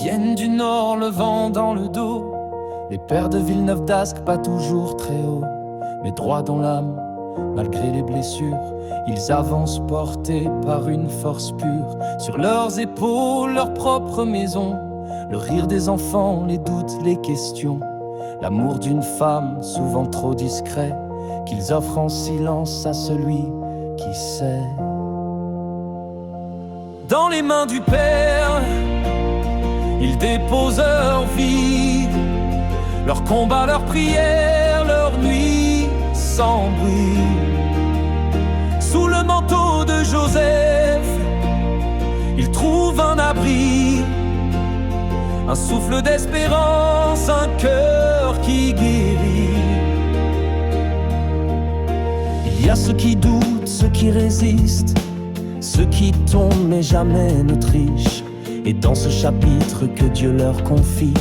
viennent du nord, le vent dans le dos. Les pères de Villeneuve d'Ascq, pas toujours très haut, mais droit dans l'âme, malgré les blessures. Ils avancent portés par une force pure. Sur leurs épaules, leur propre maison, le rire des enfants, les doutes, les questions. L'amour d'une femme, souvent trop discret, qu'ils offrent en silence à celui qui sait. Dans les mains du Père, ils déposent leur vie, leur combat, leur prière, leur nuit sans bruit. Sous le manteau de Joseph, ils trouvent un abri, un souffle d'espérance, un cœur qui guérit. Il y a ceux qui doutent, ceux qui résistent, ceux qui tombent mais jamais ne trichent. Et dans ce chapitre que Dieu leur confie,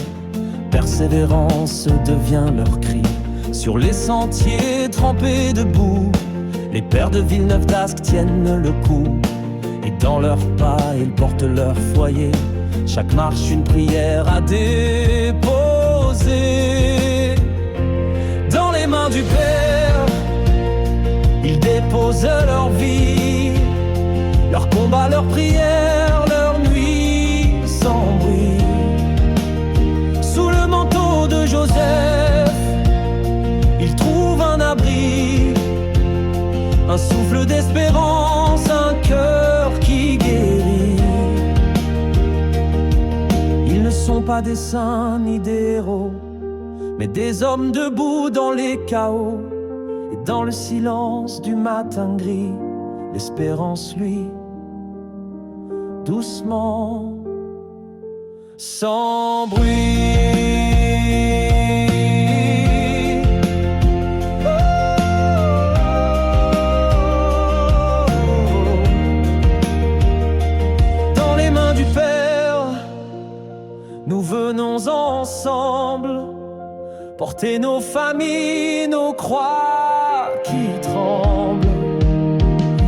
persévérance devient leur cri. Sur les sentiers trempés de boue, les pères de Villeneuve d'Ascq tiennent le coup. Et dans leurs pas, ils portent leur foyer. Chaque marche une prière à déposer. Dans les mains du Père, ils déposent leur vie, leur combat, leur prière, leur nuit sans bruit. Sous le manteau de Joseph, ils trouvent un abri, un souffle d'espérance, un cœur qui guérit. Ils ne sont pas des saints ni des héros, mais des hommes debout dans les chaos. Et dans le silence du matin gris, l'espérance, lui, doucement, sans bruit. Dans les mains du Père, nous venons ensemble porter nos familles, nos croix qui tremblent.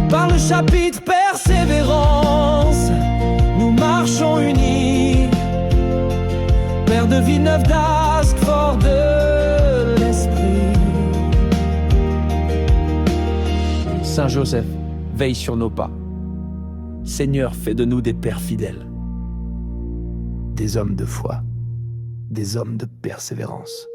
Par le chapitre persévérance, nous marchons unis. Père de Villeneuve d'Ascq, fort de l'esprit. Saint Joseph, veille sur nos pas. Seigneur, fais de nous des pères fidèles, des hommes de foi, des hommes de persévérance.